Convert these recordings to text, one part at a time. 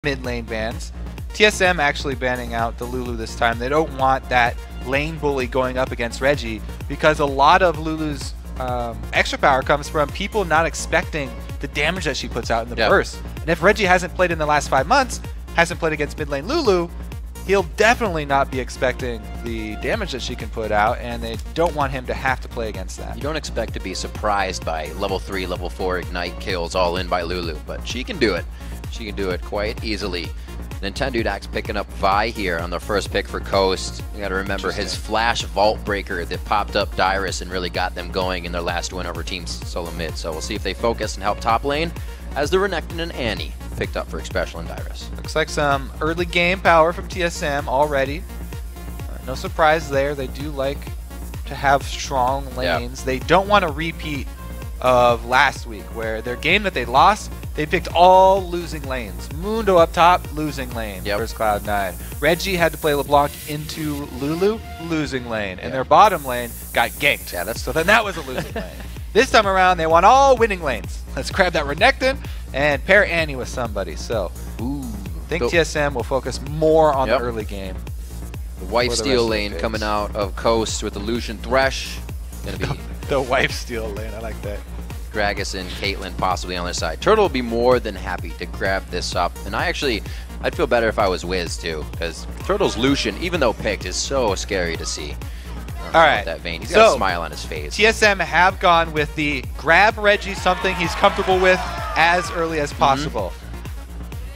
mid lane bans. TSM actually banning out the Lulu this time. They don't want that lane bully going up against Reggie because a lot of Lulu's extra power comes from people not expecting the damage that she puts out in the burst. And if Reggie hasn't played in the last 5 months, hasn't played against mid lane Lulu, he'll definitely not be expecting the damage that she can put out, and they don't want him to have to play against that. You don't expect to be surprised by level 3, level 4 Ignite kills all in by Lulu, but she can do it. She can do it quite easily. NintendudeX picking up Vi here on the first pick for Coast. You gotta remember his flash vault breaker that popped up Dyrus and really got them going in their last win over Team Solomid. So we'll see if they focus and help top lane as the Renekton and Annie picked up for Xpecial and Dyrus. Looks like some early game power from TSM already. No surprise there. They do like to have strong lanes. They don't want a repeat of last week where their game that they lost, they picked all losing lanes. Mundo up top, losing lane versus Cloud9. Reggie had to play LeBlanc into Lulu, losing lane. And their bottom lane got ganked. So then that was a losing lane. This time around, they want all winning lanes. Let's grab that Renekton and pair Annie with somebody. So I think TSM will focus more on the early game. The wife steal lane coming out of Coast with the Lucian Thresh. Gonna be the wife steal lane, I like that. Gragas and Caitlyn possibly on their side. Turtle will be more than happy to grab this up. And I'd feel better if I was Wiz too, because Turtle's Lucian, even though picked, is so scary to see. All right, that vein. He's got a smile on his face. TSM have gone with the grab Reggie something he's comfortable with as early as possible.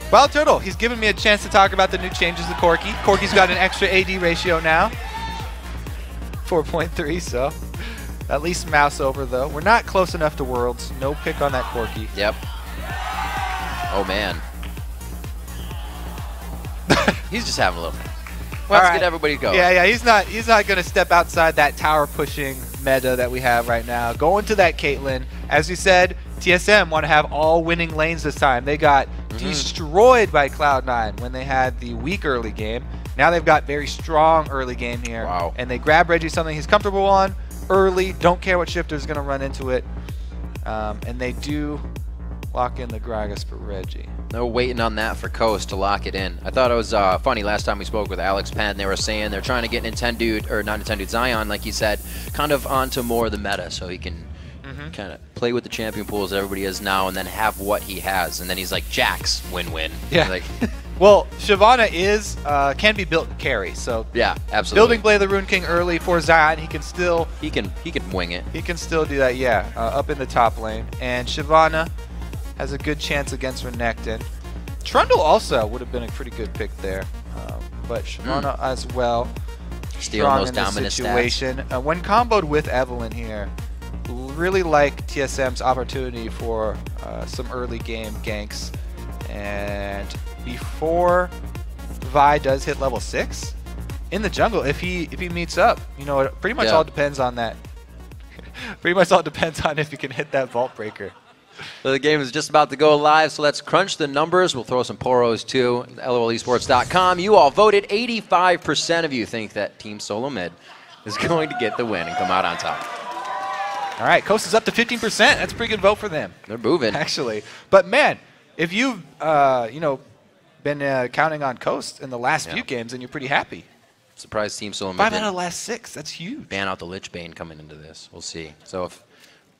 WildTurtle, he's given me a chance to talk about the new changes to Corki. Corki's got an extra AD ratio now, 4.3, so at least mouse over though. We're not close enough to Worlds. No pick on that Corki. Yep. Oh man. He's just having a little. Let's get everybody going. Yeah, he's not going to step outside that tower pushing meta that we have right now. Going to that Caitlyn. As you said, TSM want to have all winning lanes this time. They got destroyed by Cloud9 when they had the weak early game. Now they've got very strong early game here. Wow. And they grab Reggie something he's comfortable on early. Don't care what Shiphtur's going to run into it. And they do lock in the Gragas for Reggie. They're waiting on that for Coast to lock it in. I thought it was funny last time we spoke with Alex Penn. They were saying they're trying to get Zion, like he said, kind of onto more of the meta so he can kind of play with the champion pools everybody is now and then have what he has. And then he's like, Jax, win-win. Yeah. Like, well, Shyvana can be built to carry. So yeah, absolutely. Building Blade of the Rune King early for Zion, he can still... He can wing it. He can still do that, up in the top lane. And Shyvana has a good chance against Renekton. Trundle also would have been a pretty good pick there, but Shyvana as well. Stealing those dominant situation. When comboed with Evelynn here, really like TSM's opportunity for some early game ganks. And before Vi does hit level 6 in the jungle, if he meets up, it pretty much all depends on that. Pretty much all depends on if he can hit that vault breaker. So the game is just about to go live, so let's crunch the numbers. We'll throw some poros too. LOLesports.com. You all voted. 85% of you think that Team Solomid is going to get the win and come out on top. All right, Coast is up to 15%. That's a pretty good vote for them. They're moving, actually. But man, if you've been counting on Coast in the last few games, then you're pretty happy. Surprise Team Solomid. 5 out of the last 6. That's huge. Ban out the Lich Bane coming into this. We'll see. So if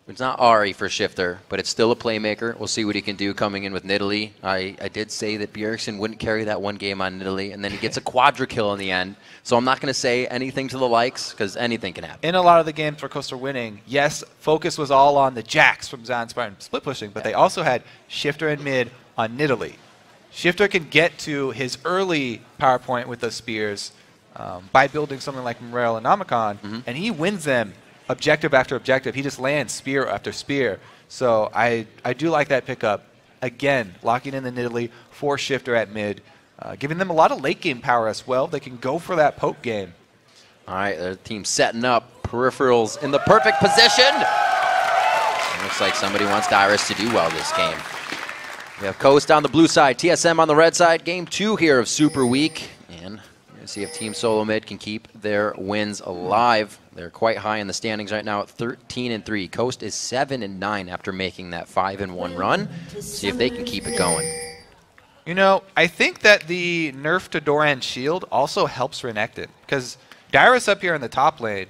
it's not Ahri for Shiphtur, but it's still a playmaker. We'll see what he can do coming in with Nidalee. I did say that Bjergsen wouldn't carry that one game on Nidalee, and then he gets a quadra kill in the end. So I'm not going to say anything to the likes, because anything can happen. In a lot of the games where Coast are winning, yes, focus was all on the Jax from ZionSpartan split pushing, but they also had Shiphtur and mid on Nidalee. Shiphtur can get to his early power point with those spears by building something like Morel and Namicon, and he wins them objective after objective. He just lands spear after spear. So I do like that pickup. Again, locking in the Nidalee for Shiphtur at mid, giving them a lot of late game power as well. They can go for that poke game. All right, the team setting up. Peripherals in the perfect position. It looks like somebody wants Dyrus to do well this game. We have Coast on the blue side, TSM on the red side. Game 2 here of Super Week. And we're going to see if Team Solomid can keep their wins alive. They're quite high in the standings right now at 13-3. Coast is 7-9 after making that 5-1 run. See if they can keep it going. You know, I think that the nerf to Doran shield also helps Renekton, because Dyrus up here in the top lane,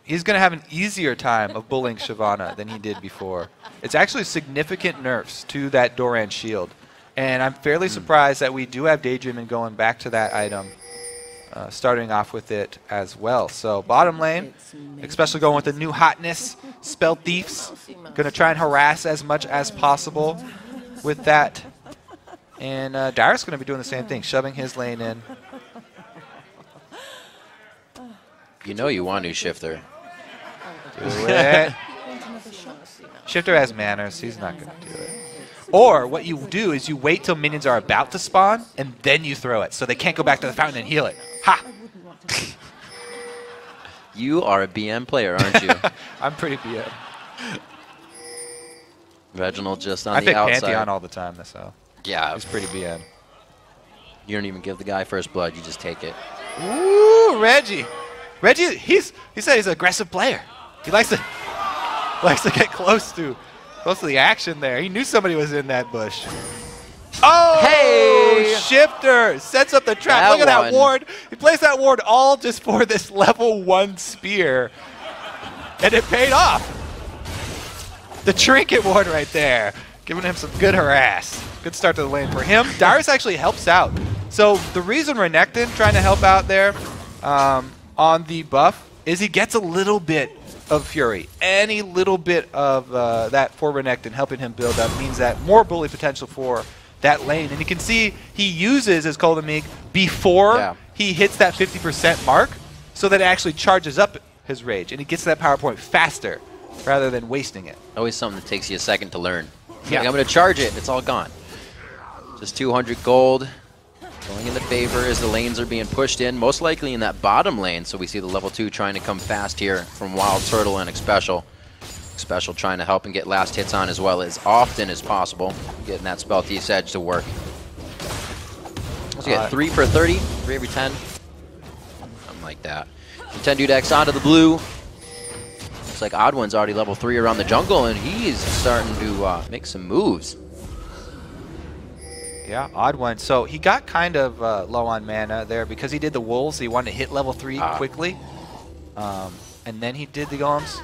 he's going to have an easier time of bullying Shyvana than he did before. It's actually significant nerfs to that Doran shield. And I'm fairly surprised that we do have Daydreamin going back to that item, starting off with it as well. So bottom lane, especially going with the new hotness, Spell Thieves. Going to try and harass as much as possible with that. And Dyrus going to be doing the same thing, shoving his lane in. You know you want to, Shiphtur. Do it. Shiphtur has manners. He's not going to do it. Or what you do is you wait till minions are about to spawn, and then you throw it, so they can't go back to the fountain and heal it. Ha! You are a BM player, aren't you? I'm pretty BM. Reginald just on I the pick outside. Pantheon all the time, so Yeah. he's pretty BM. You don't even give the guy first blood. You just take it. Ooh, Reggie. Reggie, he said he's an aggressive player. He likes to get close to the action there. He knew somebody was in that bush. Oh, hey! Shiphtur sets up the trap. Look at that ward. He plays that ward all just for this level 1 spear. And it paid off. The trinket ward right there. Giving him some good harass. Good start to the lane for him. Dyrus actually helps out. So the reason Renekton trying to help out there on the buff is he gets a little bit of Fury. Any little bit of that for Renekton helping him build up means that more bully potential for that lane. And you can see he uses his Koldamig before he hits that 50% mark so that it actually charges up his rage. And he gets to that power point faster rather than wasting it. Always something that takes you a second to learn. Yeah. Like, I'm going to charge it. It's all gone. Just 200 gold. Going in the favor as the lanes are being pushed in, most likely in that bottom lane. So we see the level 2 trying to come fast here from WildTurtle and Xpecial. Xpecial trying to help and get last hits on as well as often as possible. Getting that Spell Thief's edge to work. So you get 3 per 30, 3 every 10. Something like that. NintendudeX onto the blue. Looks like OddOne's already level 3 around the jungle, and he's starting to make some moves. Yeah, OddOne. So he got kind of low on mana there because he did the wolves. He wanted to hit level 3 quickly. And then he did the golems.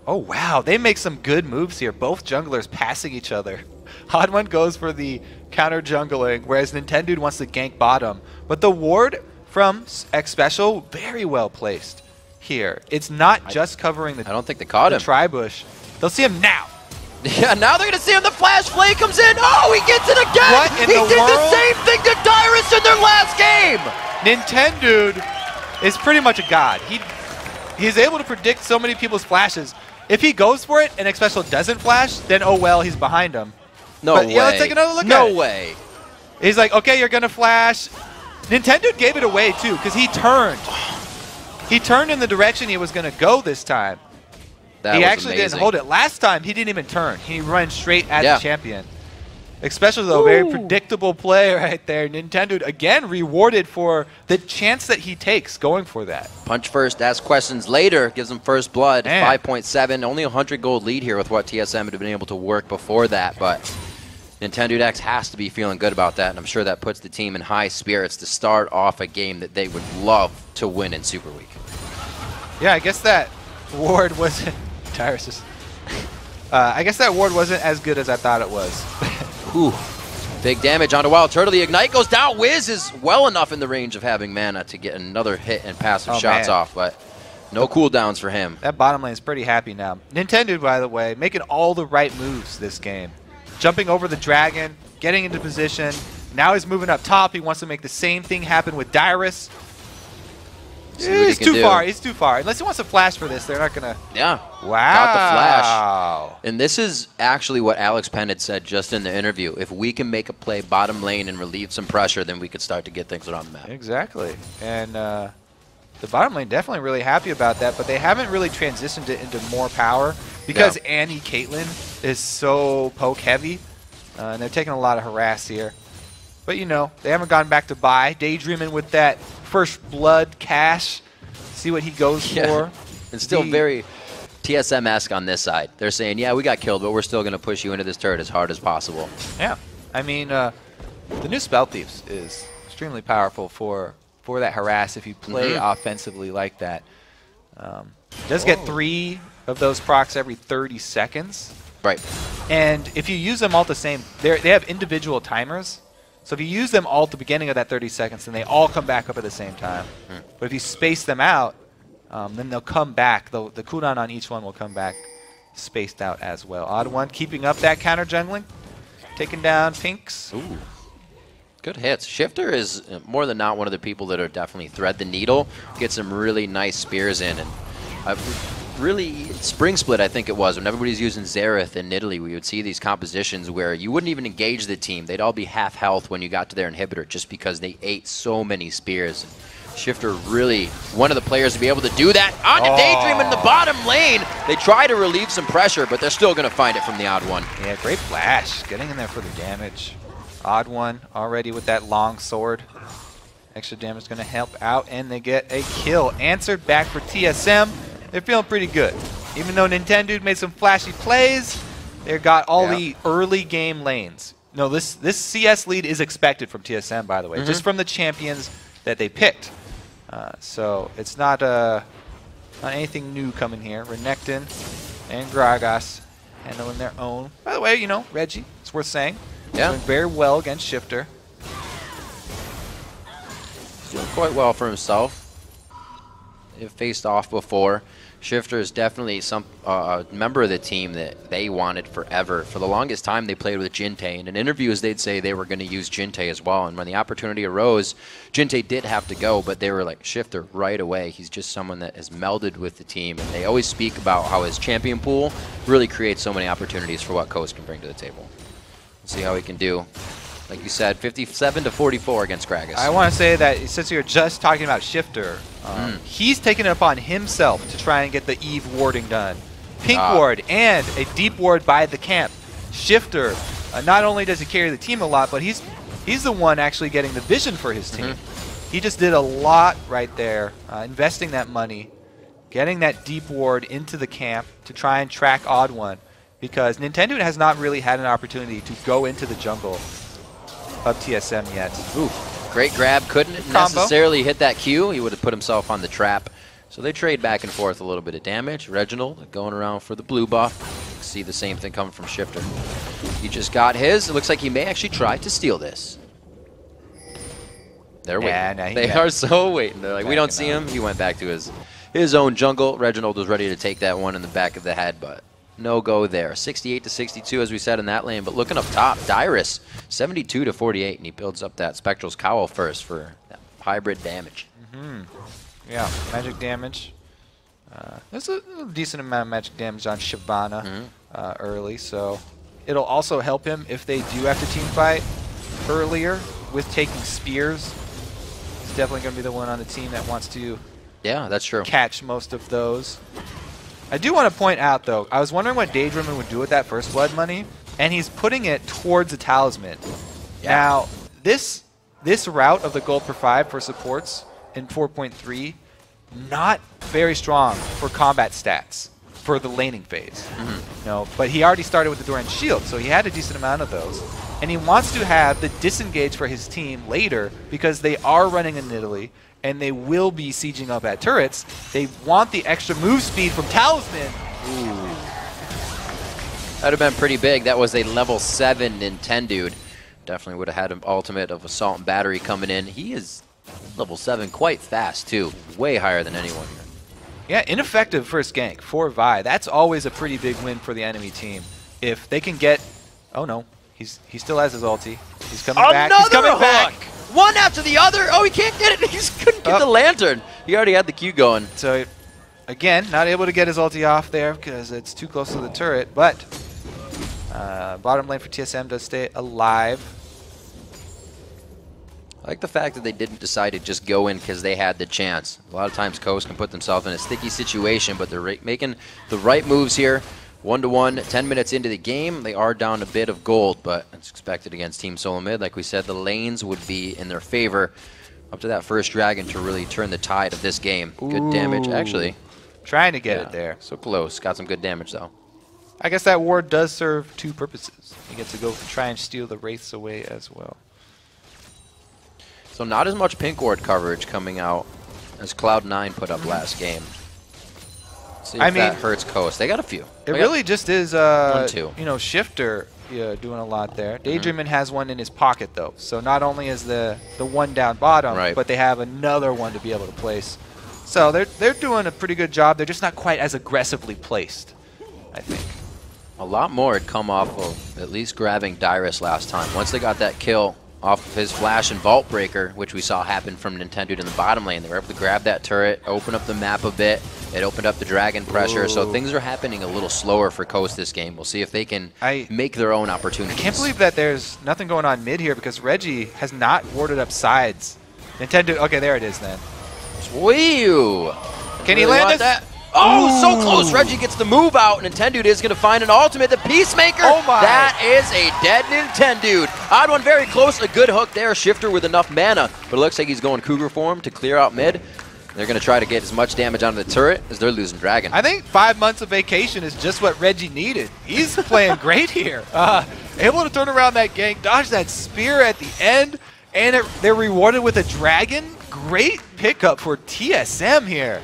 Oh, wow. They make some good moves here. Both junglers passing each other. OddOne goes for the counter jungling, whereas Nintendude wants to gank bottom. But the ward from Xpecial, very well placed here. It's not just covering the, I don't think they caught him. Tri-bush. They'll see him now. Yeah, now they're going to see him. The flash flay comes in. Oh, he gets it again. What in he the did world? the same thing to Dyrus in their last game. Nintendude is pretty much a god. He's able to predict so many people's flashes. If he goes for it and Xpecial doesn't flash, then oh well, he's behind him. No way. Yeah, let's take another look at it. No way. He's like, okay, you're going to flash. Nintendude gave it away, too, because he turned. He turned in the direction he was going to go this time. He actually didn't hold it. Last time, he didn't even turn. He ran straight at the champion. Especially, though, very predictable play right there. Nintendude, again, rewarded for the chance that he takes going for that. Punch first, ask questions later. Gives him first blood. 5.7. Only 100 gold lead here with what TSM had been able to work before that. But NintendudeX has to be feeling good about that. And I'm sure that puts the team in high spirits to start off a game that they would love to win in Super Week. Yeah, I guess that ward wasn't... Dyrus just... I guess that ward wasn't as good as I thought it was. Ooh, big damage onto WildTurtle. The Ignite goes down. Wiz is well enough in the range of having mana to get another hit and passive shots off, but no cooldowns for him. That bottom lane is pretty happy now. Nintendude, by the way, making all the right moves this game. Jumping over the dragon, getting into position. Now he's moving up top. He wants to make the same thing happen with Dyrus. He's too far. He's too far. Unless he wants to flash for this, they're not going to... Yeah. Wow. Got the flash. And this is actually what Alex Penn had said just in the interview. If we can make a play bottom lane and relieve some pressure, then we could start to get things around the map. Exactly. And the bottom lane definitely really happy about that, but they haven't really transitioned it into more power because Annie Caitlyn is so poke heavy, and they're taking a lot of harass here. But, you know, they haven't gone back to buy. Daydreamin with that first blood cash. See what he goes for. It's still very TSM-esque on this side. They're saying, yeah, we got killed, but we're still going to push you into this turret as hard as possible. Yeah. I mean, The new Spell Thieves is extremely powerful for that harass if you play offensively like that. Does get 3 of those procs every 30 seconds. Right. And if you use them all the same, they have individual timers. So if you use them all at the beginning of that 30 seconds, then they all come back up at the same time. But if you space them out, then they'll come back. The cooldown on each one will come back spaced out as well. OddOne keeping up that counter jungling. Taking down Pinks. Ooh. Good hits. Shiphtur is more than not one of the people that are definitely thread the needle, get some really nice spears in. And really, Spring Split, I think it was, when everybody's using Xerath and Nidalee, we would see these compositions where you wouldn't even engage the team. They'd all be half health when you got to their inhibitor just because they ate so many spears. Shiphtur really one of the players to be able to do that. On to Daydreamin in the bottom lane. They try to relieve some pressure, but they're still going to find it from the OddOne. Yeah, great flash. Getting in there for the damage. OddOne already with that long sword. Extra damage is going to help out, and they get a kill. Answered back for TSM. They're feeling pretty good. Even though Nintendude made some flashy plays, they got all the early game lanes. No, this CS lead is expected from TSM, by the way, just from the champions that they picked. So it's not anything new coming here. Renekton and Gragas handling their own. By the way, you know, Reggie, it's worth saying. Yeah. Doing very well against Shiphtur. He's doing quite well for himself. They've faced off before. Shiphtur is definitely a member of the team that they wanted forever. For the longest time, they played with Jintei, and in interviews, they'd say they were going to use Jintei as well. And when the opportunity arose, Jintei did have to go, but they were like, Shiphtur right away. He's just someone that has melded with the team, and they always speak about how his champion pool really creates so many opportunities for what Coast can bring to the table. We'll see how he can do. Like you said, 57-44 against Gragas. I want to say that since you're just talking about Shiphtur, he's taken it upon himself to try and get the Eve warding done. Pink ward and a deep ward by the camp. Shiphtur, not only does he carry the team a lot, but he's the one actually getting the vision for his team. He just did a lot right there, investing that money, getting that deep ward into the camp to try and track OddOne, because Nintendo has not really had an opportunity to go into the jungle of TSM yet. Ooh, great grab. Couldn't necessarily hit that Q. He would have put himself on the trap. So they trade back and forth a little bit of damage. Reginald going around for the blue buff. See the same thing coming from Shiphtur. He just got his. It looks like he may actually try to steal this. They're waiting. They are so waiting. They're like, we don't see him. He went back to his own jungle. Reginald was ready to take that one in the back of the head, but no go there. 68-62, as we said, in that lane. But looking up top, Dyrus, 72-48, and he builds up that Spectral's Cowl first for that hybrid damage. Yeah, magic damage. There's a decent amount of magic damage on Shyvana early, so it'll also help him if they do have to team fight earlier with taking spears. He's definitely going to be the one on the team that wants to that's true. Catch most of those. I do want to point out, though, I was wondering what Daydreamin would do with that first blood money, and he's putting it towards a talisman. Now, this route of the gold per 5 for supports in 4.3, not very strong for combat stats for the laning phase. No, but he already started with the Doran Shield, so he had a decent amount of those. And he wants to have the disengage for his team later because they are running a Nidalee, and they will be sieging up at turrets. They want the extra move speed from Talisman. Ooh. That would have been pretty big. That was a level 7 Nintendude. Definitely would have had an ultimate of Assault and Battery coming in. He is level 7 quite fast, too. Way higher than anyone here. Yeah, ineffective first gank for Vi. That's always a pretty big win for the enemy team. If they can get... Oh, no. He still has his ulti. He's coming back. He's coming back. One after the other. Oh, he can't get it. He just couldn't get the lantern. He already had the Q going. So, again, not able to get his ulti off there because it's too close to the turret. But bottom lane for TSM does stay alive. I like the fact that they didn't decide to just go in because they had the chance. A lot of times Coast can put themselves in a sticky situation, but they're making the right moves here. 1-1, 10 minutes into the game. They are down a bit of gold, but it's expected against Team Solomid. Like we said, the lanes would be in their favor up to that first dragon to really turn the tide of this game. Good damage, actually. Trying to get it there. So close. Got some good damage, though. I guess that ward does serve two purposes. You get to go try and steal the Wraiths away as well. So not as much pink ward coverage coming out as Cloud9 put up last game. See if that hurts Coast. They got a few. It really just is, 1, 2. you know, Shiphtur doing a lot there. Daydreamin has one in his pocket, though. So not only is the one down bottom, but they have another one to be able to place. So they're doing a pretty good job. They're just not quite as aggressively placed, I think. A lot more had come off of at least grabbing Dyrus last time. Once they got that kill off of his flash and vault breaker, which we saw happen from Nintendude in the bottom lane, they were able to grab that turret, open up the map a bit. It opened up the dragon pressure, so things are happening a little slower for Coast this game. We'll see if they can make their own opportunities. I can't believe that there's nothing going on mid here because Reggie has not warded up sides. Nintendude, okay, there it is then. Wee-oo. Can he land this? That? Oh, so close. Reggie gets the move out. Nintendude is going to find an ultimate. The Peacemaker. Oh my. That is a dead Nintendude. OddOne very close. A good hook there. Shiphtur with enough mana. But it looks like he's going Cougar form to clear out mid. They're going to try to get as much damage onto the turret as they're losing Dragon. I think 5 months of vacation is just what Reggie needed. He's playing great here. Able to turn around that gank, dodge that spear at the end, and they're rewarded with a dragon. Great pickup for TSM here.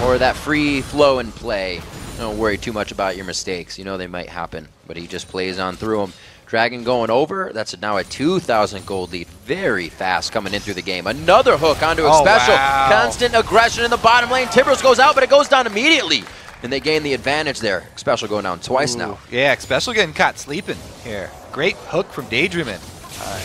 Or that free flow and play. Don't worry too much about your mistakes. You know they might happen, but he just plays on through them. Dragon going over. That's now a 2,000 gold lead. Very fast coming in through the game. Another hook onto Xpecial. Wow. Constant aggression in the bottom lane. Tibros goes out, but it goes down immediately. And they gain the advantage there. Xpecial going down twice now. Yeah, Xpecial getting caught sleeping here. Great hook from Daydreamin.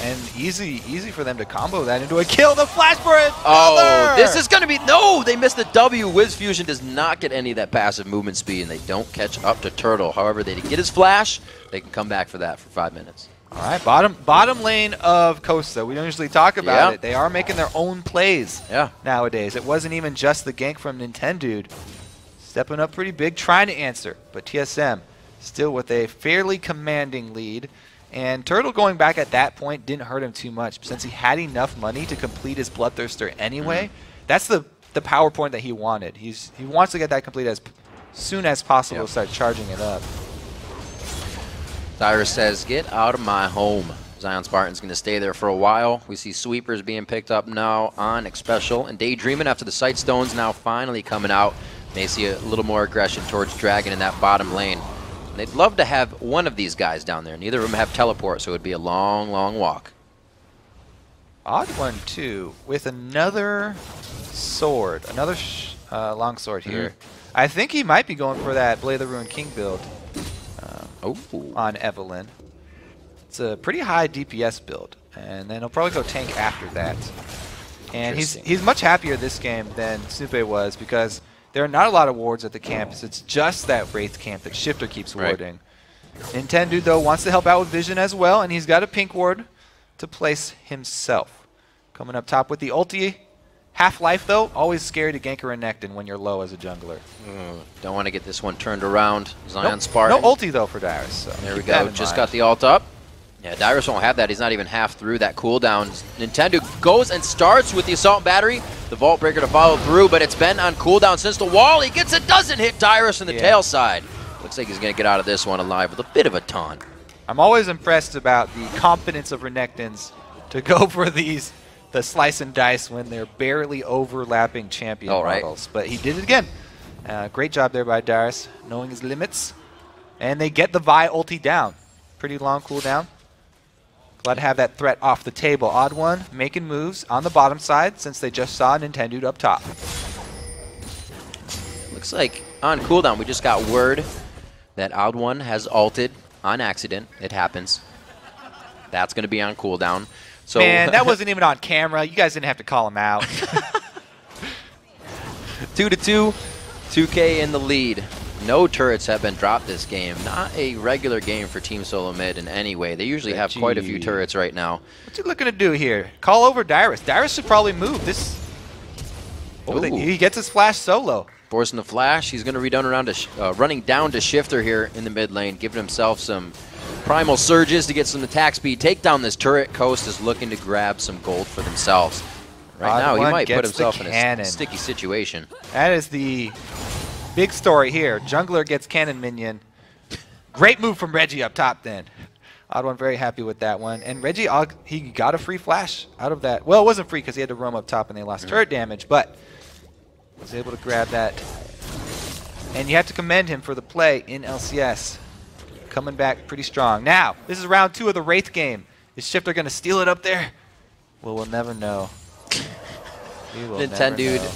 And easy for them to combo that into a kill. The flash for it. Oh, this is going to be... No, they missed the W. WizFujiiN does not get any of that passive movement speed, and they don't catch up to Turtle. However, they get his flash. They can come back for that for 5 minutes. All right, bottom lane of Costa. We don't usually talk about it. They are making their own plays nowadays. It wasn't even just the gank from Nintendude. Stepping up pretty big, trying to answer. But TSM still with a fairly commanding lead. And Turtle going back at that point didn't hurt him too much since he had enough money to complete his Bloodthirster anyway. That's the power point that he wanted. He wants to get that complete as soon as possible to start charging it up. Dyrus says, get out of my home. ZionSpartan's going to stay there for a while. We see sweepers being picked up now on Xpecial. And Daydreamin after the Sight Stones now finally coming out. May see a little more aggression towards Dragon in that bottom lane. They'd love to have one of these guys down there. Neither of them have teleport, so it would be a long, long walk. OddOne, too, with another sword, another long sword here. I think he might be going for that Blade of the Ruined King build on Evelynn. It's a pretty high DPS build, and then he'll probably go tank after that. And he's much happier this game than Snupe was because there are not a lot of wards at the campus. It's just that Wraith camp that Shiphtur keeps warding. Nintendude, though, wants to help out with Vision as well, and he's got a pink ward to place himself. Coming up top with the ulti. Half-life, though, always scary to gank a Renekton when you're low as a jungler. Don't want to get this one turned around. ZionSpartan. No ulti, though, for Dyrus. So there we go. Just got the ult up. Yeah, Dyrus won't have that. He's not even half through that cooldown. Nintendude goes and starts with the Assault Battery. The Vault Breaker to follow through, but it's been on cooldown since the wall. He gets it, doesn't hit Dyrus in the tail side. Looks like he's going to get out of this one alive with a bit of a taunt. I'm always impressed about the confidence of Renektons to go for the slice and dice when they're barely overlapping champion models. But he did it again. Great job there by Dyrus, knowing his limits. And they get the Vi ulti down. Pretty long cooldown. Glad to have that threat off the table. OddOne making moves on the bottom side since they just saw Nintendude up top. Looks like on cooldown we just got word that OddOne has ulted on accident. It happens. That's going to be on cooldown. So man, that wasn't even on camera. You guys didn't have to call him out. 2-2. 2K in the lead. No turrets have been dropped this game. Not a regular game for Team Solomid in any way. They usually have quite a few turrets right now. What's he looking to do here? Call over Dyrus. Dyrus should probably move. This. He gets his flash solo. Forcing the flash. He's going to running down to Shiphtur here in the mid lane, giving himself some primal surges to get some attack speed. Take down this turret. Coast is looking to grab some gold for themselves. Right now, he might put himself in a sticky situation. That is the big story here. Jungler gets cannon minion. Great move from Reggie up top then. OddOne very happy with that one. And Reggie, he got a free flash out of that. Well, it wasn't free because he had to roam up top and they lost turret damage, but was able to grab that. And you have to commend him for the play in LCS. Coming back pretty strong. Now, this is round 2 of the Wraith game. Is Shiphtur going to steal it up there? Well, we'll never know. We will Nintendude never know.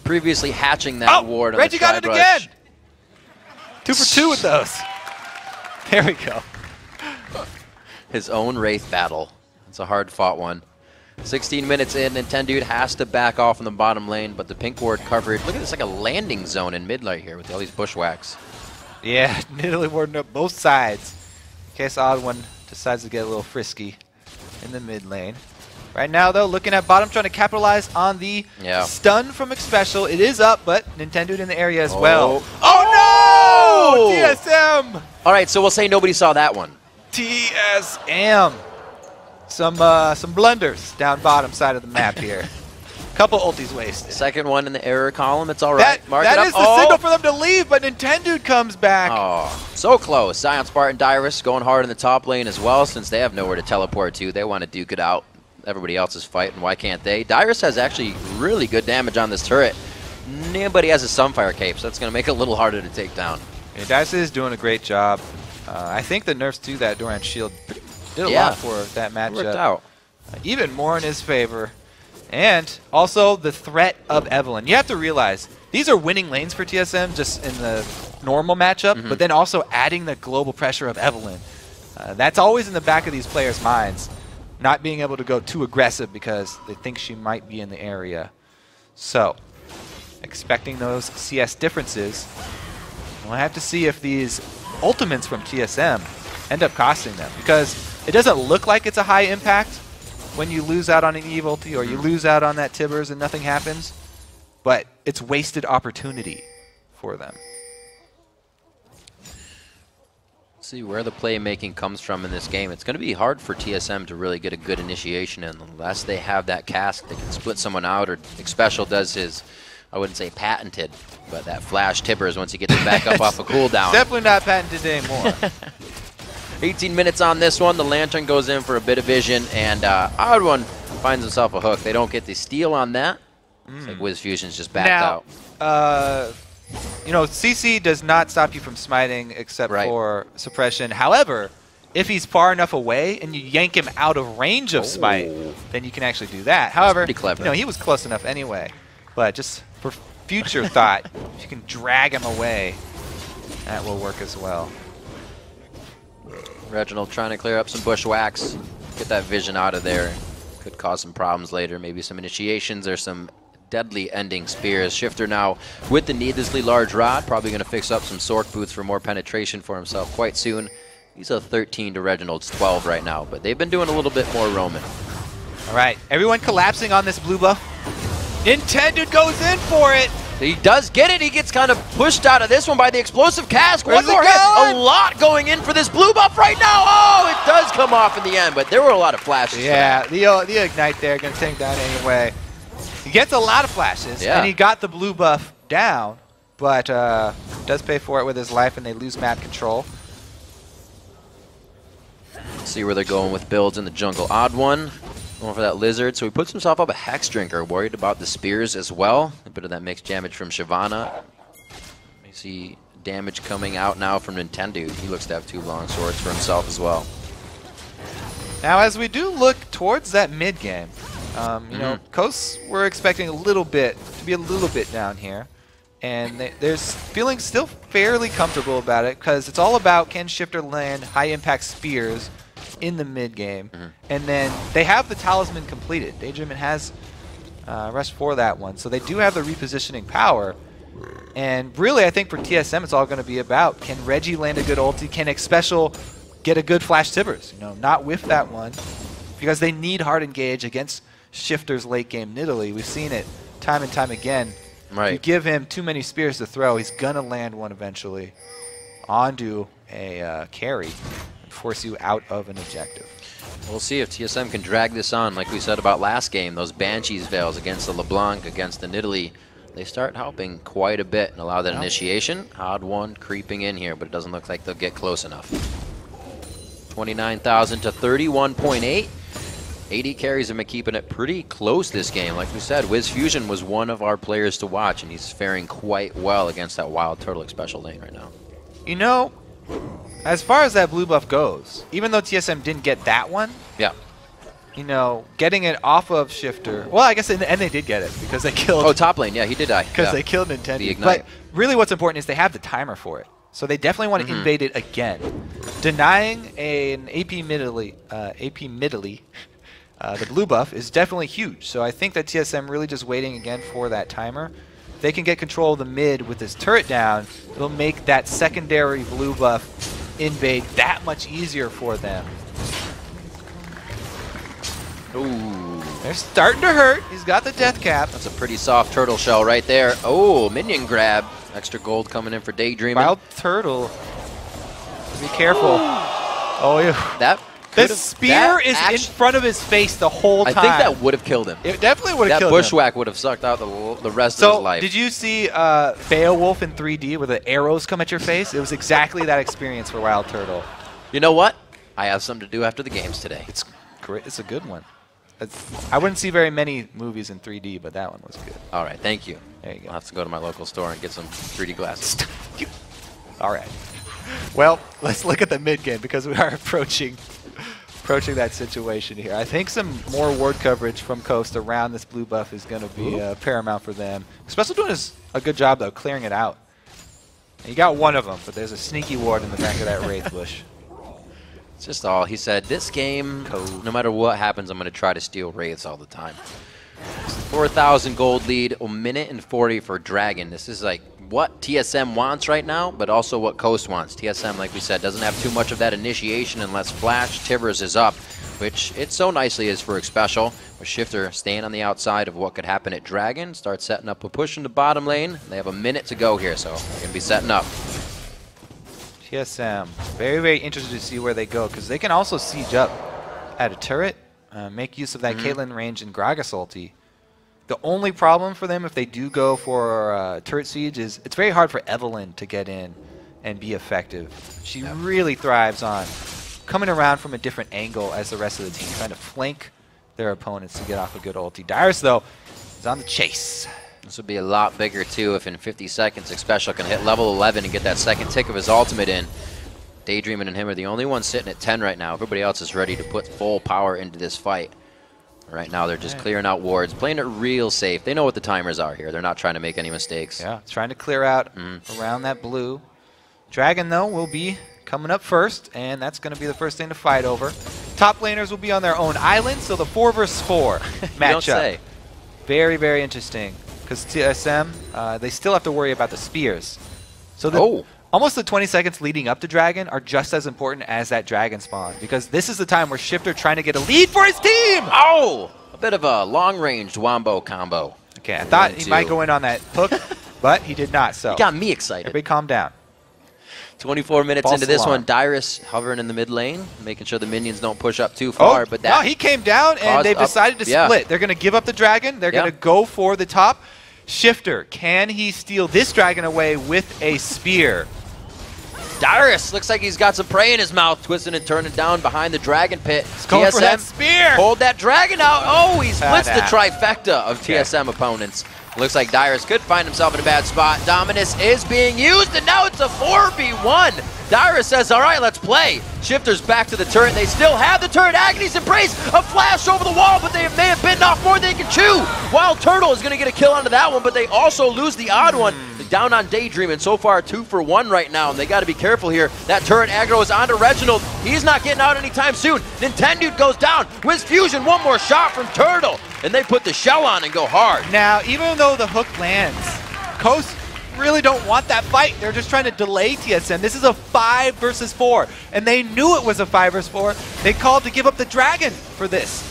previously hatching that ward on Reggie the got it again! Brush. 2 for 2 with those. There we go. His own Wraith battle. It's a hard-fought one. 16 minutes in, Nintendude has to back off in the bottom lane, but the pink ward covered. Look at this, like a landing zone in mid lane here with all these bushwhacks. Yeah, Nidalee warding up both sides. In case OddOne decides to get a little frisky in the mid lane. Right now, though, looking at bottom, trying to capitalize on the stun from Xpecial. It is up, but Nintendude in the area as well. Oh, no! TSM! All right, so we'll say nobody saw that one. TSM. Some blunders down bottom side of the map here. Couple ultis wasted. Second one in the error column. It's all right. Mark it up. That is the signal for them to leave, but Nintendude comes back. Oh, so close. ZionSpartan, Dyrus going hard in the top lane as well, since they have nowhere to teleport to. They want to duke it out. Everybody else is fighting. Why can't they? Dyrus has actually really good damage on this turret. Nobody has a Sunfire cape, so that's going to make it a little harder to take down. Yeah, Dyrus is doing a great job. I think the nerfs to that Doran shield did a lot for that matchup. Worked out. Even more in his favor. And also the threat of Evelynn. You have to realize, these are winning lanes for TSM just in the normal matchup, but then also adding the global pressure of Evelynn. That's always in the back of these players' minds. Not being able to go too aggressive because they think she might be in the area. So, expecting those CS differences. We'll have to see if these ultimates from TSM end up costing them, because it doesn't look like it's a high impact when you lose out on an Eve ulti or you lose out on that Tibbers and nothing happens, but it's wasted opportunity for them. See where the playmaking comes from in this game. It's going to be hard for TSM to really get a good initiation in unless they have that cask. They can split someone out, or Xpecial does his, I wouldn't say patented, but that flash Tibbers once he gets it back up off a cooldown. Definitely not patented anymore. 18 minutes on this one. The Lantern goes in for a bit of vision, and OddOne finds himself a hook. They don't get the steal on that. It's like WizFujiiN's just backed out. You know, CC does not stop you from smiting except for suppression. However, if he's far enough away and you yank him out of range of smite, then you can actually do that. However, pretty clever. You know, he was close enough anyway. But just for future thought, if you can drag him away, that will work as well. Reginald trying to clear up some bushwhacks, get that vision out of there. Could cause some problems later, maybe some initiations or some deadly ending spears. Shiphtur now with the needlessly large rod, probably going to fix up some Sork boots for more penetration for himself quite soon. He's a 13 to Reginald's 12 right now, but they've been doing a little bit more roaming. All right, everyone collapsing on this blue buff. Nintendude goes in for it. He does get it. He gets kind of pushed out of this one by the explosive cask. Where's One more hit. A lot going in for this blue buff right now. Oh, it does come off in the end, but there were a lot of flashes. Yeah, the ignite there, going to take down anyway. He gets a lot of flashes, and he got the blue buff down, but does pay for it with his life, and they lose map control. See where they're going with builds in the jungle. OddOne going for that lizard, so he puts himself up a Hex Drinker, worried about the spears as well. A bit of that mixed damage from Shyvana. You see damage coming out now from Nintendude. He looks to have 2 long swords for himself as well. Now, as we do look towards that mid game, you know, Coast, we're expecting a little bit to be a little bit down here, and there's feeling still fairly comfortable about it because it's all about can Shiphtur land high impact spears in the mid game, and then they have the talisman completed. Daydreamin has rest for that one, so they do have the repositioning power. And really, I think for TSM, it's all going to be about can Reggie land a good ulti, can Xpecial get a good flash Tibbers, you know, not whiff that one, because they need hard engage against Shiphtur's late game Nidalee. We've seen it time and time again. If you give him too many spears to throw, he's going to land one eventually onto a carry and force you out of an objective. We'll see if TSM can drag this on, like we said about last game. Those Banshees Veils against the LeBlanc, against the Nidalee, they start helping quite a bit and allow that initiation. OddOne creeping in here, but it doesn't look like they'll get close enough. 29,000 to 31.8. 80 carries have been keeping it pretty close this game. Like we said, WizFujiiN was one of our players to watch, and he's faring quite well against that WildTurtle Xpecial lane right now. You know, as far as that blue buff goes, even though TSM didn't get that one, yeah, you know, getting it off of Shiphtur. Well, I guess in the end they did get it because they killed. Oh, top lane, yeah, he did die. Because they killed Nintendo. But really, what's important is they have the timer for it, so they definitely want to invade it again. Denying an AP Nidalee, the blue buff is definitely huge. So I think that TSM really just waiting again for that timer. If they can get control of the mid with this turret down, it'll make that secondary blue buff invade that much easier for them. Ooh. They're starting to hurt. He's got the death cap. That's a pretty soft turtle shell right there. Oh, minion grab. Extra gold coming in for Daydreamin. WildTurtle. Be careful. Oh, yeah. The spear is in front of his face the whole time. I think that would have killed him. It definitely would have killed him. him. That bushwhack would have sucked out the rest of his life. Did you see Beowulf in 3D where the arrows come at your face? It was exactly that experience for WildTurtle. You know what? I have something to do after the games today. It's great. It's a good one. I wouldn't see very many movies in 3D, but that one was good. All right, thank you. There you go. I'll have to go to my local store and get some 3D glasses. All right. Well, let's look at the mid game because we are approaching that situation here. I think some more ward coverage from Coast around this blue buff is going to be paramount for them. Xpecial doing a good job, though, clearing it out. And you got one of them, but there's a sneaky ward in the back of that Wraith bush. It's just all. He said, this game, no matter what happens, I'm going to try to steal Wraiths all the time. 4,000 gold lead, a minute and 40 for Dragon. This is like what TSM wants right now, but also what Coast wants. TSM, like we said, doesn't have too much of that initiation unless Flash Tivers is up, which it so nicely is for Xpecial. With Shiphtur staying on the outside of what could happen at Dragon, start setting up a push in the bottom lane. They have a minute to go here, so they're going to be setting up. TSM, very, very interested to see where they go, because they can also siege up at a turret, make use of that Caitlyn range and Gragas ulti. The only problem for them if they do go for turret siege is it's very hard for Evelynn to get in and be effective. She really thrives on coming around from a different angle as the rest of the team, trying to flank their opponents to get off a good ulti. Dyrus, though, is on the chase. This would be a lot bigger, too, if in 50 seconds Xpecial can hit level 11 and get that second tick of his ultimate in. Daydreamin and him are the only ones sitting at 10 right now. Everybody else is ready to put full power into this fight. Right now, they're just clearing out wards, playing it real safe. They know what the timers are here. They're not trying to make any mistakes. Yeah, trying to clear out around that blue. Dragon, though, will be coming up first, and that's going to be the first thing to fight over. Top laners will be on their own island, so the 4 versus 4 matchup. Very, very interesting. Because TSM, they still have to worry about the spears. So almost the 20 seconds leading up to Dragon are just as important as that Dragon spawn. Because this is the time where Shiphtur trying to get a lead for his team! Oh! A bit of a long-range wombo combo. Okay, I thought he might go in on that hook, but he did not. So he got me excited. Everybody calm down. 24 minutes into this one, Dyrus hovering in the mid lane, making sure the minions don't push up too far. But no, he came down, and they've decided to split. They're going to give up the Dragon. They're going to go for the top. Shiphtur, can he steal this Dragon away with a spear? Dyrus looks like he's got some prey in his mouth, twisting and turning down behind the Dragon pit. He's going for that spear. Hold that Dragon out. Oh, he splits the trifecta of TSM opponents. Looks like Dyrus could find himself in a bad spot. Dominus is being used, and now it's a 4v1. Dyrus says, all right, let's play. Shiphtur's back to the turret. They still have the turret. Agony's Embrace, a flash over the wall, but they may have bitten off more than they can chew. WildTurtle is going to get a kill onto that one, but they also lose the odd one. Down on Daydreamin, so far 2 for 1 right now, and they got to be careful here. That turret aggro is onto Reginald. He's not getting out anytime soon. Nintendude goes down. WizFujiiN, one more shot from Turtle, and they put the shell on and go hard. Now, even though the hook lands, Coast really don't want that fight. They're just trying to delay TSM. This is a 5 versus 4, and they knew it was a 5 versus 4. They called to give up the Dragon for this.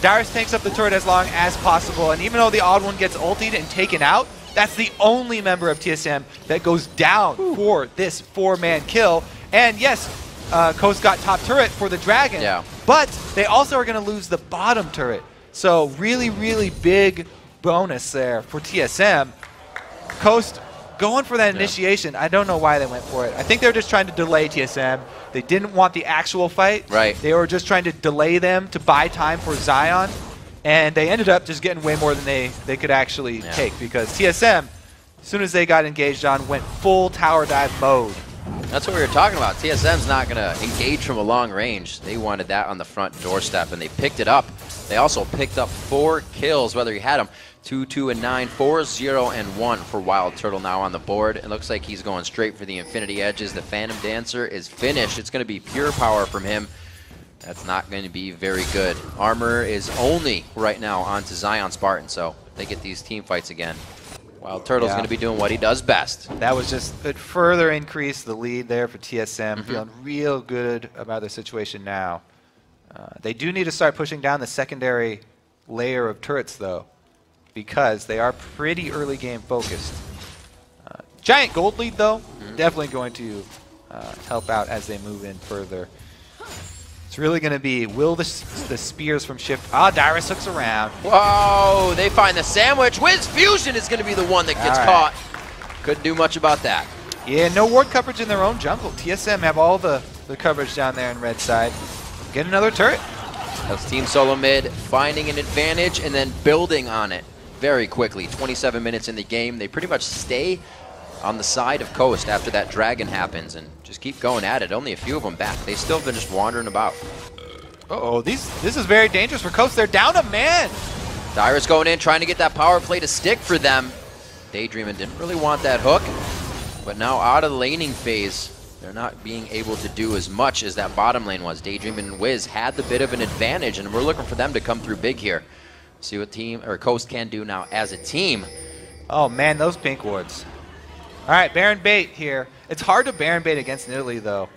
Dyrus takes up the turret as long as possible, and even though the odd one gets ultied and taken out, that's the only member of TSM that goes down for this 4-man kill. And yes, Coast got top turret for the Dragon, but they also are going to lose the bottom turret. So really, really big bonus there for TSM. Coast going for that initiation. I don't know why they went for it. I think they were just trying to delay TSM. They didn't want the actual fight. Right. They were just trying to delay them to buy time for Zion. And they ended up just getting way more than they could actually take, because TSM, as soon as they got engaged on, went full tower dive mode. That's what we were talking about. TSM's not going to engage from a long range. They wanted that on the front doorstep, and they picked it up. They also picked up 4 kills, whether he had them. 2, 2, and 9, 4, 0, and 1 for WildTurtle now on the board. It looks like he's going straight for the Infinity Edges. The Phantom Dancer is finished. It's going to be pure power from him. That's not going to be very good. Armor is only right now onto ZionSpartan, so they get these team fights again. WildTurtle's going to be doing what he does best. That was just it further increased the lead there for TSM. Feeling real good about their situation now. They do need to start pushing down the secondary layer of turrets, though, because they are pretty early game focused. Giant gold lead, though, definitely going to help out as they move in further. It's really going to be, will the spears from Shift... Ah, Dyrus hooks around. Whoa, they find the sandwich. WizFujiiN is going to be the one that gets caught. Couldn't do much about that. Yeah, no ward coverage in their own jungle. TSM have all the coverage down there in red side. Get another turret. That's Team Solomid finding an advantage and then building on it very quickly. 27 minutes in the game. They pretty much stay on the side of Coast after that dragon happens and just keep going at it. Only a few of them back. They still been just wandering about. Uh-oh, this is very dangerous for Coast. They're down a man. Dyrus going in, trying to get that power play to stick for them. Daydreamin didn't really want that hook, but now out of the laning phase, they're not being able to do as much as that bottom lane was. Daydreamin and Wiz had the bit of an advantage, and we're looking for them to come through big here. See what team or Coast can do now as a team. Oh man, those pink wards. All right, Baron bait here. It's hard to Baron bait against Nidalee, though.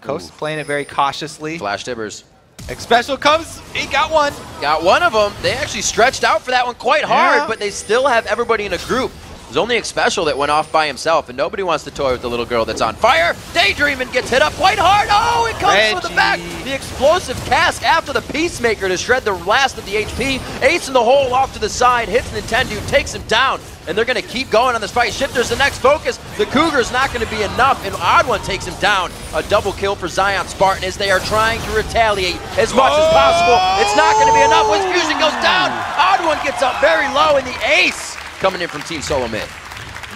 Coast playing it very cautiously. Flash Tibbers. Xpecial comes. He got one. Got one of them. They actually stretched out for that one quite hard, but they still have everybody in a group. There's only Xpecial that went off by himself, and nobody wants to toy with the little girl that's on fire. Daydreamin gets hit up quite hard. Oh, it comes from the back. The explosive cast after the Peacemaker to shred the last of the HP. Ace in the hole off to the side, hits Nintendude, takes him down, and they're going to keep going on this fight. Shiphtur's the next focus. The Cougar's not going to be enough, and TheOddOne takes him down. A double kill for ZionSpartan as they are trying to retaliate as much as possible. It's not going to be enough. WizFujiiN goes down. TheOddOne gets up very low, and the ace coming in from Team Solomid.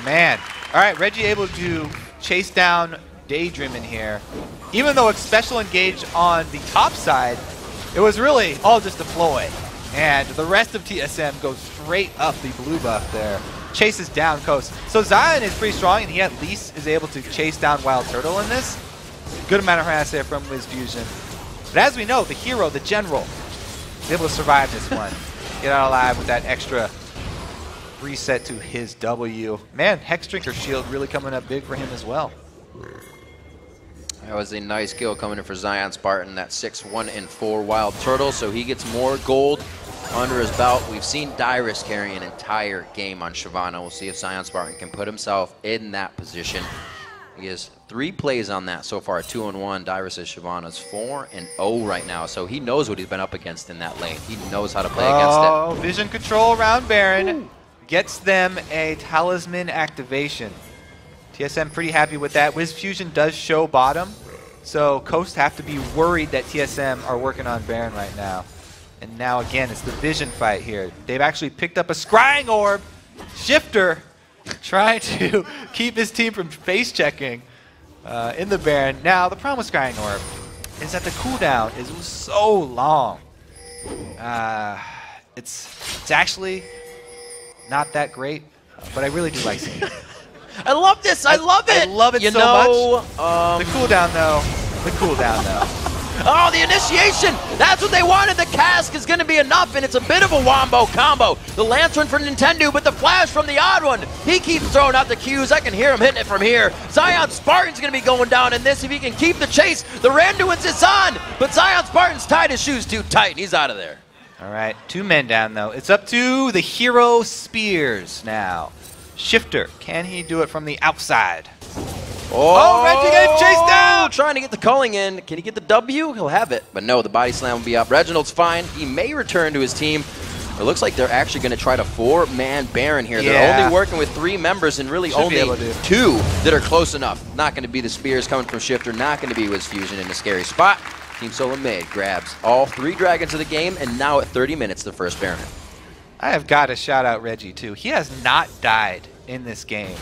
Man. All right, Reggie able to chase down Daydreamin here. Even though Xpecial engaged on the top side, it was really all just a ploy. And the rest of TSM goes straight up the blue buff there. Chases down Coast. So Zion is pretty strong, and he at least is able to chase down WildTurtle in this. Good amount of harass there from WizFujiiN. But as we know, the hero, the general, is able to survive this one. Get out alive with that extra reset to his W. Man, Hex Drinker Shield really coming up big for him as well. That was a nice kill coming in for ZionSpartan. That 6-1-4 WildTurtle, so he gets more gold under his belt. We've seen Dyrus carry an entire game on Shyvana. We'll see if ZionSpartan can put himself in that position. He has 3 plays on that so far, 2-1. Dyrus' Shyvana's 4-0 right now, so he knows what he's been up against in that lane. He knows how to play against it. Oh, vision control around Baron. Ooh. Gets them a talisman activation. TSM pretty happy with that. WizFujiiN does show bottom, so Coast have to be worried that TSM are working on Baron right now. And now again, it's the vision fight here. They've actually picked up a scrying orb. Shiphtur trying to keep his team from face checking in the Baron. Now, the problem with scrying orb is that the cooldown is so long. It's actually not that great, but I really do like seeing it. I love this. I love it. I love it so much. The cooldown, though. The cooldown, though. Oh, the initiation. That's what they wanted. The cask is going to be enough, and it's a bit of a wombo combo. The Lantern for Nintendo, but the flash from TheOddOne. He keeps throwing out the Qs. I can hear him hitting it from here. ZionSpartan's going to be going down in this if he can keep the chase. The Randuin's is on, but ZionSpartan's tied his shoes too tight, and he's out of there. All right, 2 men down, though. It's up to the hero spears now. Shiphtur, can he do it from the outside? Oh, Reggie getting chased down! Trying to get the culling in. Can he get the W? He'll have it. But no, the body slam will be up. Reginald's fine. He may return to his team. It looks like they're actually going to try to 4-man Baron here. Yeah. They're only working with 3 members and really only 2 that are close enough. Not going to be the spears coming from Shiphtur, not going to be WizFujiiN in a scary spot. Team Solomid grabs all 3 dragons of the game, and now at 30 minutes, the first Baron. I have got to shout out Reggie, too. He has not died in this game.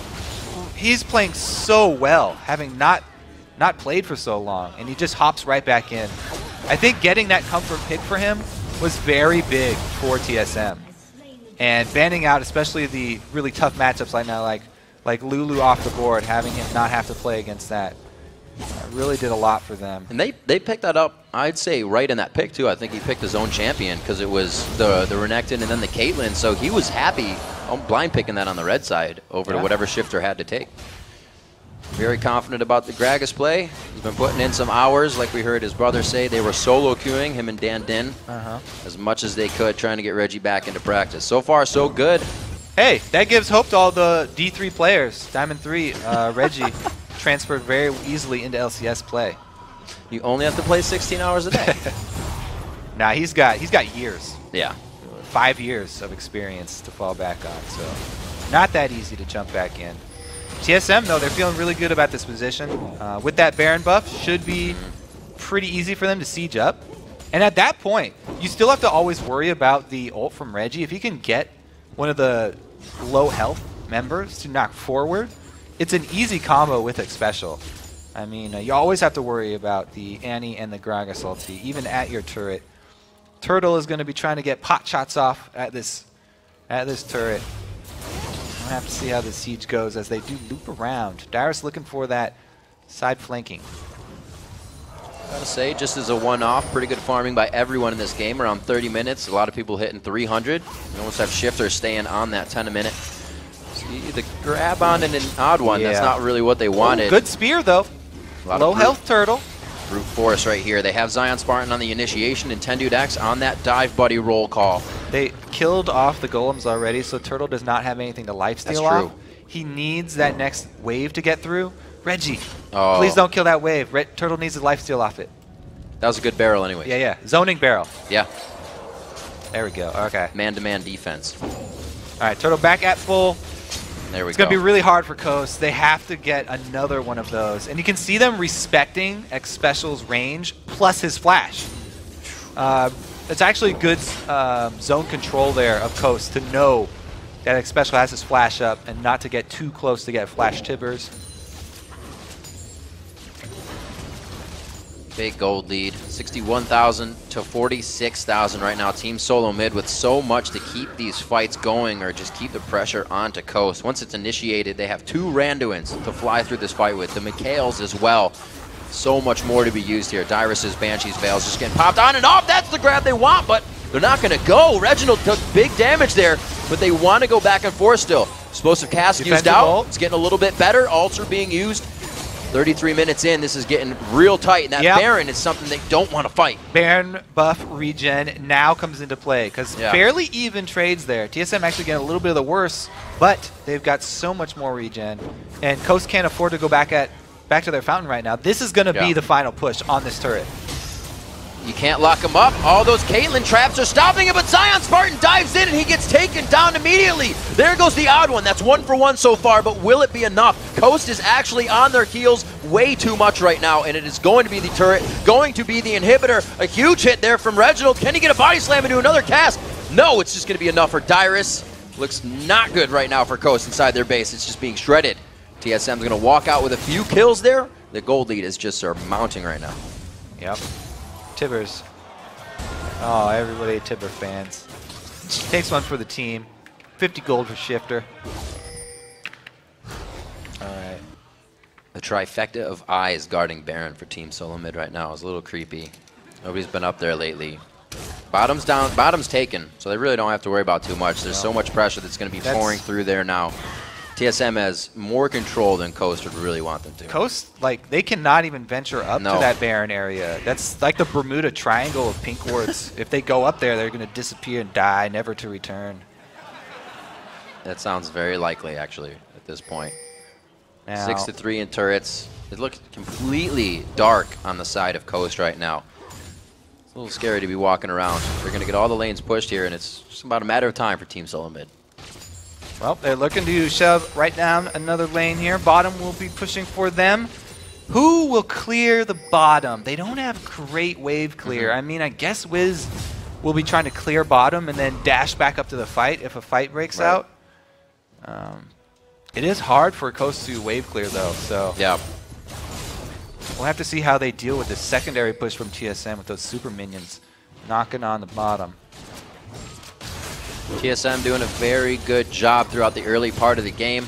He's playing so well, having not played for so long, and he just hops right back in. I think getting that comfort pick for him was very big for TSM. And banning out, especially the really tough matchups right now, like Lulu off the board, having him not have to play against that, really did a lot for them. And they picked that up, I'd say, right in that pick, too. I think he picked his own champion because it was the Renekton and then the Caitlyn, so he was happy blind picking that on the red side over to whatever Shiphtur had to take. Very confident about the Gragas play. He's been putting in some hours, like we heard his brother say. They were solo queuing, him and Dan Din, as much as they could, trying to get Reggie back into practice. So far, so good. Hey, that gives hope to all the D3 players. Diamond 3, Reggie transferred very easily into LCS play. You only have to play 16 hours a day. Nah, he's got years. Yeah. 5 years of experience to fall back on, so not that easy to jump back in. TSM, though, they're feeling really good about this position. With that Baron buff, should be pretty easy for them to siege up. And at that point, you still have to always worry about the ult from Reggie. If he can get one of the low health members to knock forward, it's an easy combo with Xpecial. I mean, you always have to worry about the Annie and the Gragas ulti, even at your turret. Turtle is going to be trying to get pot shots off at this turret. We'll have to see how the siege goes as they do loop around. Dyrus looking for that side flanking. Gotta say, just as a one-off, pretty good farming by everyone in this game. Around 30 minutes, a lot of people hitting 300. You almost have Shiphtur staying on that 10 a minute. See the grab on and an odd one. Yeah. That's not really what they wanted. Good spear though. Low health turtle. Brute force right here. They have ZionSpartan on the initiation, NintendudeX on that dive buddy roll call. They killed off the golems already, so Turtle does not have anything to lifesteal off. He needs that next wave to get through. Reggie, please don't kill that wave. Turtle needs a lifesteal off it. That was a good barrel anyway. Yeah, yeah. Zoning barrel. Yeah. There we go. Okay. Man-to-man defense. All right, Turtle back at full. There we go. It's going to be really hard for Coast. They have to get another one of those. And you can see them respecting Xpecial's range plus his flash. It's actually good zone control there of Coast to know that Xpecial has his flash up and not to get too close to get flash tibbers. Big gold lead, 61,000 to 46,000 right now. Team Solomid with so much to keep these fights going or just keep the pressure onto Coast. Once it's initiated, they have 2 Randuins to fly through this fight with. The Mikhails as well. So much more to be used here. Dyrus' Banshee's Veils just getting popped on and off. That's the grab they want, but they're not going to go. Reginald took big damage there, but they want to go back and forth still. Explosive cast used out. Ult. It's getting a little bit better. Ults are being used. 33 minutes in, this is getting real tight, and that Baron is something they don't want to fight. Baron buff regen now comes into play, because fairly even trades there. TSM actually getting a little bit of the worse, but they've got so much more regen, and Coast can't afford to go back to their fountain right now. This is going to be the final push on this turret. You can't lock him up. All those Caitlyn traps are stopping him, but ZionSpartan dives in and he gets taken down immediately. There goes the odd one. That's 1 for 1 so far, but will it be enough? Coast is actually on their heels way too much right now, and it is going to be the turret, going to be the inhibitor. A huge hit there from Reginald. Can he get a body slam and do another cast? No, it's just going to be enough for Dyrus. Looks not good right now for Coast inside their base. It's just being shredded. TSM is going to walk out with a few kills there. The gold lead is just mounting right now. Yep. Tibbers. Oh, everybody Tibber fans. Takes one for the team. 50 gold for Shiphtur. Alright. The trifecta of eyes guarding Baron for Team Solomid right now is a little creepy. Nobody's been up there lately. Bottom's down, bottom's taken, so they really don't have to worry about too much. There's so much pressure that's going to be pouring through there now. TSM has more control than Coast would really want them to. Coast, like, they cannot even venture up to that Baron area. That's like the Bermuda Triangle of pink wards. If they go up there, they're going to disappear and die, never to return. That sounds very likely, actually, at this point. Now, 6-3 in turrets. It looks completely dark on the side of Coast right now. It's a little scary to be walking around. They're going to get all the lanes pushed here, and it's just about a matter of time for Team Solomid. Well, they're looking to shove right down another lane here. Bottom will be pushing for them. Who will clear the bottom? They don't have great wave clear. I mean, I guess Wiz will be trying to clear bottom and then dash back up to the fight if a fight breaks out. It is hard for Coast to wave clear, though, so yeah. We'll have to see how they deal with the secondary push from TSM with those super minions knocking on the bottom. TSM doing a very good job throughout the early part of the game,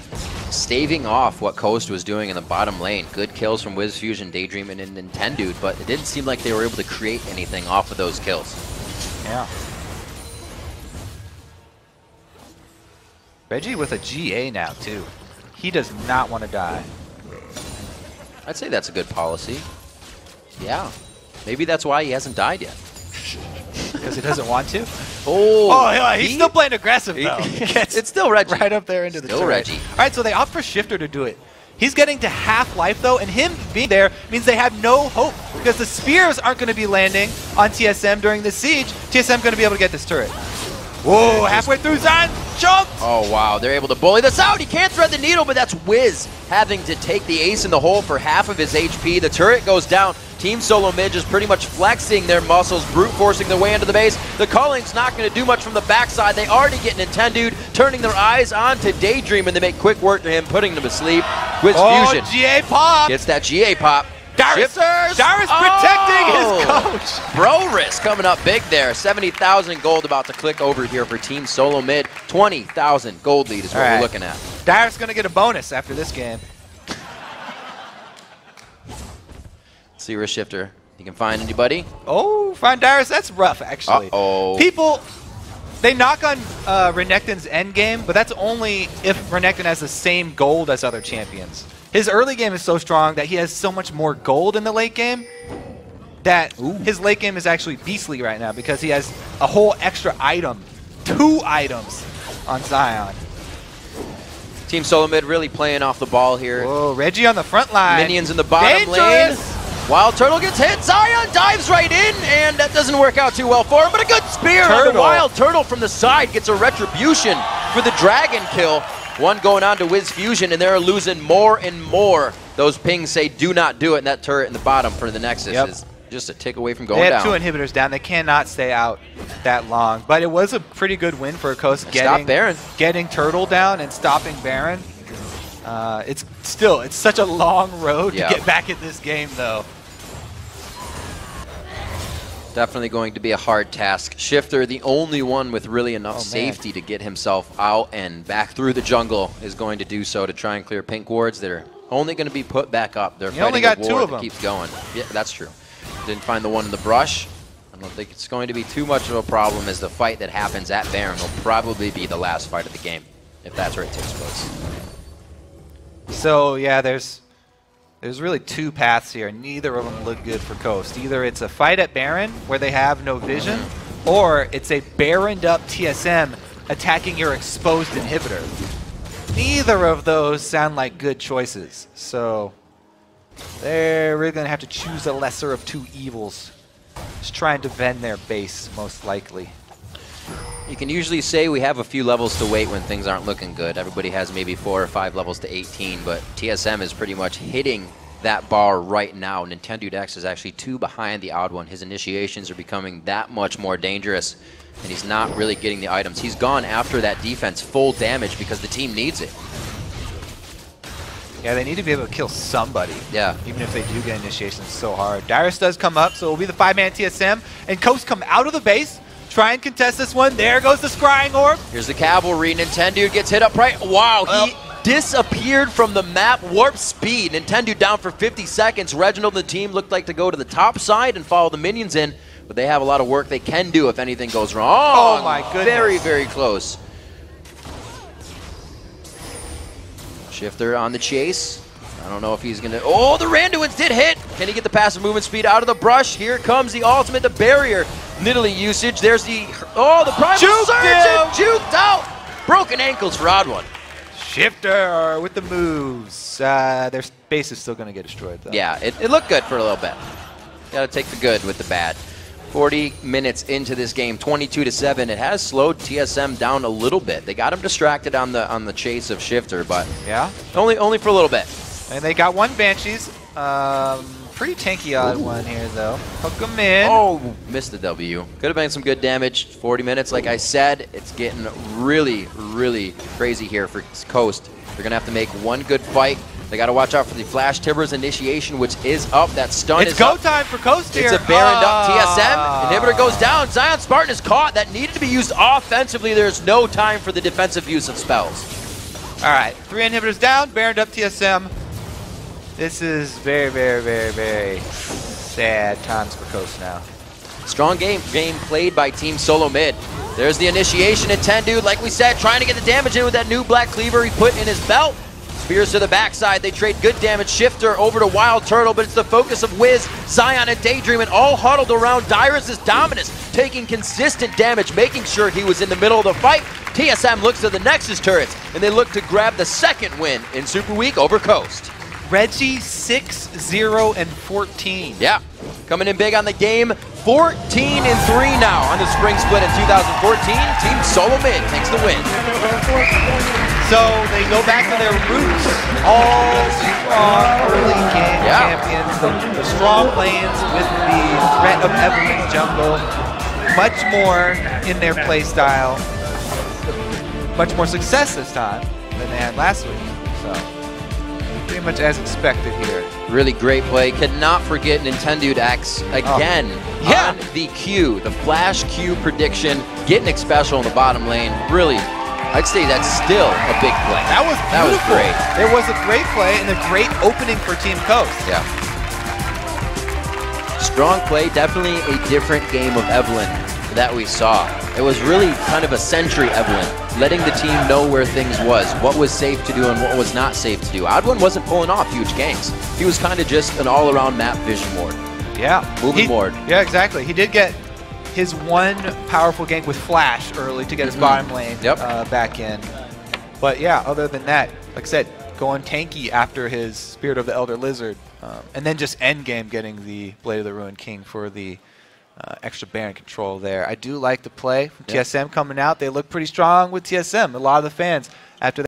staving off what Coast was doing in the bottom lane. Good kills from WizFujiiN, Daydreamin, and Nintendude, but it didn't seem like they were able to create anything off of those kills. Yeah. Reggie with a GA now, too. He does not want to die. I'd say that's a good policy. Yeah. Maybe that's why he hasn't died yet. Because he doesn't want to? Oh, yeah, he's still playing aggressive, though. It's still Reggie. Right up there into the turret. Reggie. All right, so they opt for Shiphtur to do it. He's getting to half life, though, and him being there means they have no hope because the spears aren't going to be landing on TSM during the siege. TSM going to be able to get this turret. Whoa, halfway through, Zion jumped! Oh, wow, they're able to bully this out. He can't thread the needle, but that's Wiz having to take the ace in the hole for half of his HP. The turret goes down. Team Solomid just pretty much flexing their muscles, brute forcing their way into the base. The calling's not going to do much from the backside. They already get Nintendude, turning their eyes on to Daydreamin, and they make quick work to him, putting him to sleep. WizFujiiN GA pop! gets that GA pop. Dyrus protecting his coach. Bro risk coming up big there. 70,000 gold about to click over here for Team Solomid. 20,000 gold lead is what we're looking at. Dyrus going to get a bonus after this game. See where Shiphtur. You can find anybody? Oh, find Dyrus. That's rough, actually. People, they knock on Renekton's endgame, but that's only if Renekton has the same gold as other champions. His early game is so strong that he has so much more gold in the late game that his late game is actually beastly right now because he has a whole extra item, 2 items on Zion. Team Solomid really playing off the ball here. Whoa, Reggie on the front line. Minions in the bottom lane. WildTurtle gets hit. Zion dives right in, and that doesn't work out too well for him, but a good spear on the WildTurtle from the side gets a retribution for the dragon kill. One going on to WizFujiiN, and they're losing more and more. Those pings say do not do it, and that turret in the bottom for the Nexus is just a tick away from going down. They have 2 inhibitors down. They cannot stay out that long. But it was a pretty good win for Coast getting Turtle down and stopping Baron. It's such a long road to get back in this game, though. Definitely going to be a hard task. Shiphtur, the only one with really enough safety to get himself out and back through the jungle, is going to do so to try and clear pink wards that are only going to be put back up. They're fighting only got a war 2 of that them. keeps going. Yeah, that's true. Didn't find the one in the brush. I don't think it's going to be too much of a problem, as the fight that happens at Baron will probably be the last fight of the game, if that's where it takes place. So, yeah, there's really 2 paths here. Neither of them look good for Coast. Either it's a fight at Baron where they have no vision, or it's a Baroned up TSM attacking your exposed inhibitor. Neither of those sound like good choices. So they're really going to have to choose a lesser of 2 evils. Just trying to defend their base, most likely. You can usually say we have a few levels to wait when things aren't looking good. Everybody has maybe 4 or 5 levels to 18, but TSM is pretty much hitting that bar right now. NintendudeX is actually 2 behind TheOddOne. His initiations are becoming that much more dangerous, and he's not really getting the items. He's gone after that defense full damage because the team needs it. Yeah, they need to be able to kill somebody. Yeah. Even if they do get initiations so hard. Dyrus does come up, so it will be the 5-man TSM, and Coast come out of the base. Try and contest this one. There goes the scrying orb. Here's the cavalry. Nintendude gets hit up right. Wow, he disappeared from the map. Warp speed. Nintendude down for 50 seconds. Reginald and the team looked like to go to the top side and follow the minions in, but they have a lot of work they can do if anything goes wrong. Oh my goodness. Very, very close. Shiphtur on the chase. I don't know if he's going to... Oh, the Randuins did hit! Can he get the passive movement speed out of the brush? Here comes the ultimate, the barrier. Nidalee usage. There's the... Oh, the primal surge! And juked out! Broken ankles for OddOne. Shiphtur with the moves. Their base is still going to get destroyed, though. Yeah, it looked good for a little bit. Got to take the good with the bad. 40 minutes into this game, 22-7. It has slowed TSM down a little bit. They got him distracted on the chase of Shiphtur, but yeah, only for a little bit. And they got one Banshees. Pretty tanky odd one here though. Hook him in. Oh, missed the W. Could have been some good damage. 40 minutes, like I said. It's getting really, really crazy here for Coast. They're gonna have to make one good fight. They got to watch out for the Flash Tibbers initiation, which is up. That stun is up. It's go time for Coast here. It's a Baroned up TSM. Inhibitor goes down. ZionSpartan is caught. That needed to be used offensively. There's no time for the defensive use of spells. All right, 3 inhibitors down. Baroned up TSM. This is very, very, very, very sad times for Coast now. Strong game played by Team Solomid. There's the initiation. Nintendude, like we said, trying to get the damage in with that new black cleaver he put in his belt. Spears to the backside. They trade good damage. Shiphtur over to WildTurtle, but it's the focus of Wiz, Zion, and Daydreamin all huddled around Dyrus' dominance, taking consistent damage, making sure he was in the middle of the fight. TSM looks to the Nexus turrets, and they look to grab the second win in Super Week over Coast. Reggie 6-0-14. Yeah, coming in big on the game. 14-3 now on the spring split in 2014. Team Solomid takes the win. So they go back to their roots. All strong early game champions. The strong lanes with the threat of Evelyn's jungle. Much more in their play style. Much more success this time than they had last week. So pretty much as expected here. Really great play. Cannot forget NintendudeX again on the Q, the flash Q prediction, getting Xpecial in the bottom lane. Really, I'd say that's still a big play. That was beautiful. That was great. It was a great play and a great opening for Team Coast. Yeah. Strong play, definitely a different game of Evelyn that we saw. It was really kind of a sentry Evelyn, letting the team know where things was, what was safe to do and what was not safe to do. OddOne wasn't pulling off huge ganks. He was kind of just an all-around map vision ward. Yeah. Moving ward. Yeah, exactly. He did get his one powerful gank with Flash early to get his bottom lane back in. But yeah, other than that, like I said, going tanky after his Spirit of the Elder Lizard. And then just end game getting the Blade of the Ruined King for the extra Baron control there. I do like the play from TSM coming out. They look pretty strong with TSM. A lot of the fans, after